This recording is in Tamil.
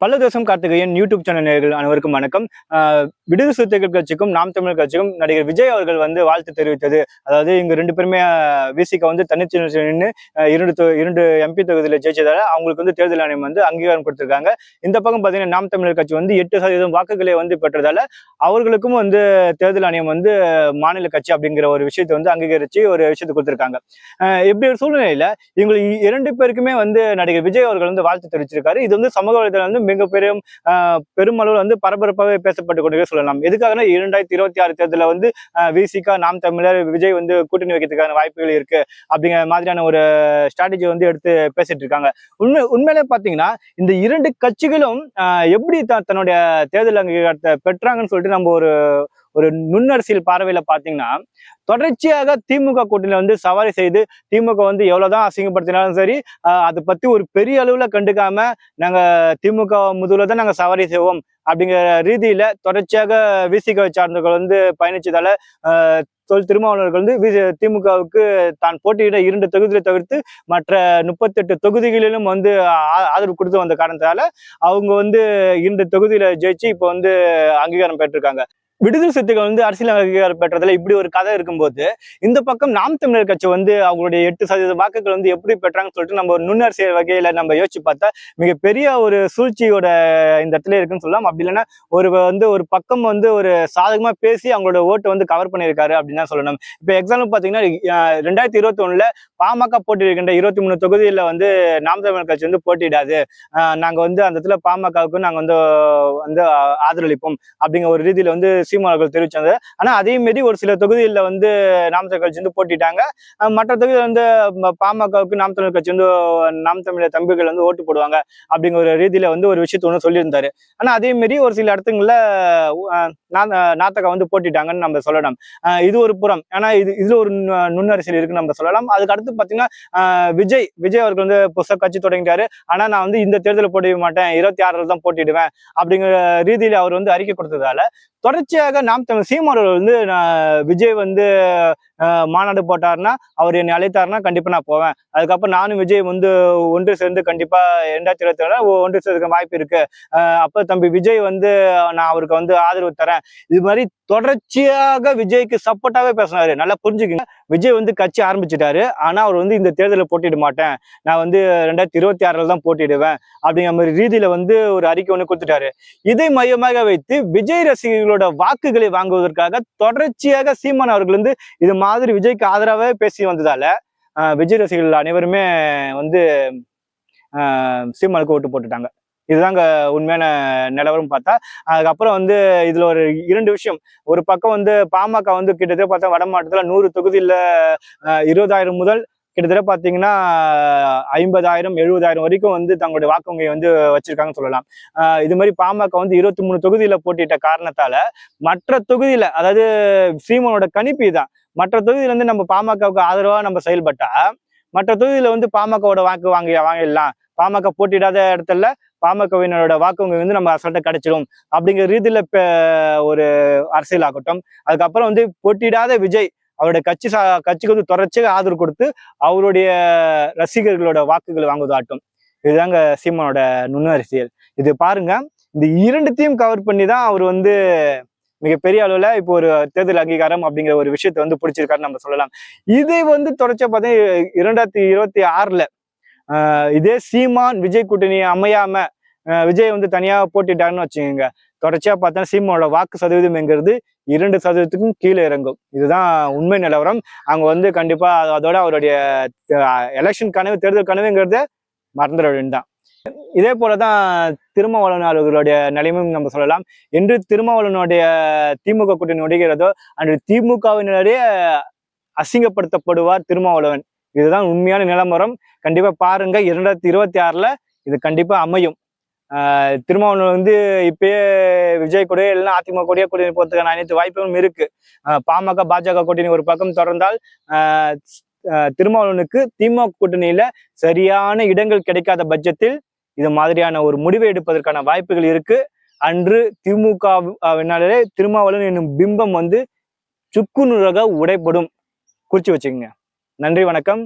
பல்லதேசம் கார்த்திகேயன் யூடியூப் சேனல் நேயர்கள் அனைவருக்கும் வணக்கம். விடுதலை சிறுத்தைகள் கட்சிக்கும் நாம் தமிழர் கட்சிக்கும் நடிகர் விஜய் அவர்கள் வந்து வாழ்த்து தெரிவித்தது. அதாவது இங்க ரெண்டு பேருமே விசிக வந்து தனிச்சு நின்று இரண்டு எம்பி தொகுதியில ஜெயிச்சதால அவங்களுக்கு வந்து தேர்தல் ஆணையம் வந்து அங்கீகாரம் கொடுத்திருக்காங்க. இந்த பக்கம் பாத்தீங்கன்னா நாம் தமிழர் கட்சி வந்து 8% வாக்குகளை வந்து பெற்றதால அவர்களுக்கும் வந்து தேர்தல் ஆணையம் வந்து மாநில கட்சி அப்படிங்கிற ஒரு விஷயத்தை வந்து அங்கீகரிச்சு ஒரு விஷயத்தை கொடுத்திருக்காங்க. இப்படி ஒரு சூழ்நிலையில இவங்களுக்கு இரண்டு பேருக்குமே வந்து நடிகர் விஜய் அவர்கள் வந்து வாழ்த்து தெரிவிச்சிருக்காரு. இது வந்து சமூக வலைதளம் வந்து மிக பெருமளவில் வந்து பரபரப்பாகவே பேசப்பட்டு கொண்டே சொல்லலாம். எதுக்காக 2026 தேர்தலில் வந்து விசிக நாம் தமிழர் விஜய் வந்து கூட்டணி வைக்கிறதுக்கான வாய்ப்புகள் இருக்கு அப்படிங்கிற மாதிரியான ஒரு ஸ்ட்ராட்டஜி வந்து எடுத்து பேசிட்டு இருக்காங்க. உண்மையிலே பாத்தீங்கன்னா இந்த இரண்டு கட்சிகளும் எப்படி தன்னுடைய தேர்தல் அங்கீகாரத்தை பெற்றாங்கன்னு சொல்லிட்டு நம்ம ஒரு நுண்ணரசியல் பார்வையில பாத்தீங்கன்னா, தொடர்ச்சியாக திமுக கூட்டணியில வந்து சவாரி செய்து திமுக வந்து எவ்வளவுதான் அசிங்கப்படுத்தினாலும் சரி, அதை பத்தி ஒரு பெரிய அளவுல கண்டுக்காம நாங்க திமுக முதல்ல தான் நாங்க சவாரி செய்வோம் அப்படிங்கிற ரீதியில தொடர்ச்சியாக விசிக சார்ந்தவர்கள் வந்து பயணிச்சதால திருமாவளவர்கள் வந்து திமுகவுக்கு தான் போட்டியிட 2 தொகுதிகளை தவிர்த்து மற்ற 38 தொகுதிகளிலும் வந்து ஆதரவு கொடுத்து வந்த காரணத்தால அவங்க வந்து 2 தொகுதியில ஜெயிச்சு இப்ப வந்து அங்கீகாரம் பெற்றிருக்காங்க. விடுதலை சிறுத்தைகள் வந்து அரசியல் அங்கீகாரம் பெற்றதுல இப்படி ஒரு கதை இருக்கும்போது, இந்த பக்கம் நாம் தமிழர் கட்சி வந்து அவங்களுடைய 8% வாக்குகள் வந்து எப்படி பெற்றாங்கன்னு சொல்லிட்டு நம்ம ஒரு நுண்ணரசியல் வகையில நம்ம யோசிச்சு பார்த்தா மிகப்பெரிய ஒரு சூழ்ச்சியோட இந்த இடத்துல இருக்குன்னு சொல்லலாம். அப்படி இல்லைன்னா ஒரு பக்கம் வந்து ஒரு சாதகமா பேசி அவங்களோட ஓட்டை வந்து கவர் பண்ணியிருக்காரு அப்படின்னு தான் சொல்லணும். இப்ப எக்ஸாம்பிள் பாத்தீங்கன்னா 2021 பாமக போட்டியிருக்கின்ற 23 தொகுதியில வந்து நாம் தமிழர் கட்சி வந்து போட்டியிடாது, நாங்க வந்து அந்த இடத்துல பாமகவுக்கு நாங்க வந்து ஆதரவளிப்போம் அப்படிங்கிற ஒரு ரீதியில வந்து சீமானவர்கள் தெரிவிச்சாங்க. ஆனா அதே மாரி ஒரு சில தொகுதிகளில் வந்து நாம் தமிழர் கட்சி வந்து போட்டிட்டாங்க. மற்ற தொகுதியில் வந்து பாமகவுக்கு நாம் தமிழர் கட்சி வந்து நாம் தமிழர் தம்பிகள் வந்து ஓட்டு போடுவாங்க அப்படிங்கிற ஒரு ரீதியில வந்து ஒரு விஷயத்த ஒன்று சொல்லியிருந்தாரு. ஆனா அதே மாரி ஒரு சில இடத்துங்கள்ல நாத்தகா வந்து போட்டிட்டாங்கன்னு நம்ம சொல்லலாம். இது ஒரு புறம். ஆனா இதுல ஒரு நுண்ணரசியல் இருக்குன்னு நம்ம சொல்லலாம். அதுக்கு அடுத்து பாத்தீங்கன்னா விஜய் அவர்கள் வந்து புதுசா கட்சி தொடங்கிட்டாரு. ஆனா நான் வந்து இந்த தேர்தலில் போட்டிட மாட்டேன், 26 தான் போட்டிடுவேன் அப்படிங்கிற ரீதியில அவர் வந்து அறிக்கை கொடுத்ததால தொடர்ச்சியாக நாம் தமிழ் சீமானவர்கள் வந்து விஜய் வந்து மாநாடு போட்டாருன்னா அவர் என்னை அழைத்தாருன்னா கண்டிப்பா நான் போவேன், அதுக்கப்புறம் நானும் விஜய் வந்து ஒன்று சேர்ந்து கண்டிப்பா 2027 ஒன்று சேர்க்க வாய்ப்பு இருக்கு, அப்ப தம்பி விஜய் வந்து நான் அவருக்கு வந்து ஆதரவு தரேன், இது மாதிரி தொடர்ச்சியாக விஜய்க்கு சப்போர்ட்டாவே பேசினாரு. நல்லா புரிஞ்சுக்குங்க, விஜய் வந்து கட்சி ஆரம்பிச்சுட்டாரு. ஆனா அவர் வந்து இந்த தேர்தலில் போட்டிட மாட்டேன், நான் வந்து 2026 தான் போட்டிடுவேன் அப்படிங்கிற மாதிரி ரீதியில வந்து ஒரு அறிக்கை ஒண்ணு கொடுத்துட்டாரு. இதை மையமாக வைத்து விஜய் ரசிகர்களோட வாக்குகளை வாங்குவதற்காக தொடர்ச்சியாக சீமான் அவர்கள் வந்து இது மாதிரி விஜய்க்கு ஆதரவாகவே பேசி வந்ததால விஜய் ரசிகர்கள் அனைவருமே வந்து சீமானுக்கு ஓட்டு போட்டுட்டாங்க. இதுதாங்க உண்மையான நிலவரம் பார்த்தா. அதுக்கப்புறம் வந்து இதுல ஒரு 2 விஷயம். ஒரு பக்கம் வந்து பாமக வந்து கிட்டத்தட்ட பார்த்தா வட மாவட்டத்துல 100 தொகுதியில 20,000 முதல் கிட்டத்தட்ட பாத்தீங்கன்னா 50,000 70,000 வரைக்கும் வந்து தங்களுடைய வாக்கு வங்கியை வந்து வச்சிருக்காங்கன்னு சொல்லலாம். இது மாதிரி பாமக வந்து 23 தொகுதியில போட்டிட்ட காரணத்தால மற்ற தொகுதியில, அதாவது சீமானோட கணிப்பு தான், மற்ற தொகுதியில வந்து நம்ம பாமகவுக்கு ஆதரவா நம்ம செயல்பட்டா மற்ற தொகுதியில வந்து பாமகவோட வாக்கு வாங்கிடலாம், பாமக போட்டியிடாத இடத்துல பாமகவினரோட வாக்கு வங்கி வந்து நம்ம அசல்ட்ட கிடைச்சிடும் அப்படிங்கிற ரீதியில ஒரு அரசியல் ஆகட்டும். அதுக்கப்புறம் வந்து போட்டியிடாத விஜய் அவருடைய கட்சிக்கு வந்து தொடர்ச்சியாக ஆதரவு கொடுத்து அவருடைய ரசிகர்களோட வாக்குகளை வாங்குவதாகட்டும். இதுதாங்க சீமானோட நுண்ணரசியல். இது பாருங்க, இந்த 2த்தையும் கவர் பண்ணி தான் அவர் வந்து மிகப்பெரிய அளவுல இப்போ ஒரு தேர்தல் அங்கீகாரம் அப்படிங்கிற ஒரு விஷயத்த வந்து பிடிச்சிருக்காருன்னு நம்ம சொல்லலாம். இதை வந்து தொடர்ச்சியா பார்த்தீங்கன்னா 2026 இதே சீமான் விஜய் கூட்டணி அமையாம விஜய் வந்து தனியா போட்டிட்டாருன்னு வச்சுக்கோங்க, தொடர்ச்சியா பார்த்தா சீமானோட வாக்கு சதவீதம் என்கிறது 2% கீழே இறங்கும். இதுதான் உண்மை நிலவரம். அவங்க வந்து கண்டிப்பா அதோட அவருடைய எலெக்ஷன் கனவு, தேர்தல் கனவுங்கிறத மறந்துட வேண்டியதுதான். இதே போலதான் திருமாவளவன் அவர்களுடைய நிலைமையும் நம்ம சொல்லலாம். என்று திருமாவளவனுடைய திமுக கூட்டணி உடைகிறதோ அன்று திமுகவினரே அசிங்கப்படுத்தப்படுவார் திருமாவளவன். இதுதான் உண்மையான நிலவரம். கண்டிப்பா பாருங்க, 2026 இது கண்டிப்பா அமையும். திருமாவளவன் வந்து இப்பயே விஜய் கூட இல்லைன்னா அதிமுக கூடயே கூட்டணி போறதுக்கான அனைத்து வாய்ப்புகளும் இருக்கு. பாமக பாஜக கூட்டணி ஒரு பக்கம் தொடர்ந்தால் திருமாவளவனுக்கு திமுக கூட்டணியில சரியான இடங்கள் கிடைக்காத பட்சத்தில் இது மாதிரியான ஒரு முடிவை எடுப்பதற்கான வாய்ப்புகள் இருக்கு. அன்று திமுகவினாலே திருமாவளவன் என்னும் பிம்பம் வந்து சுக்குநூறாக உடைப்படும். குறிச்சு வச்சுக்கோங்க. நன்றி, வணக்கம்.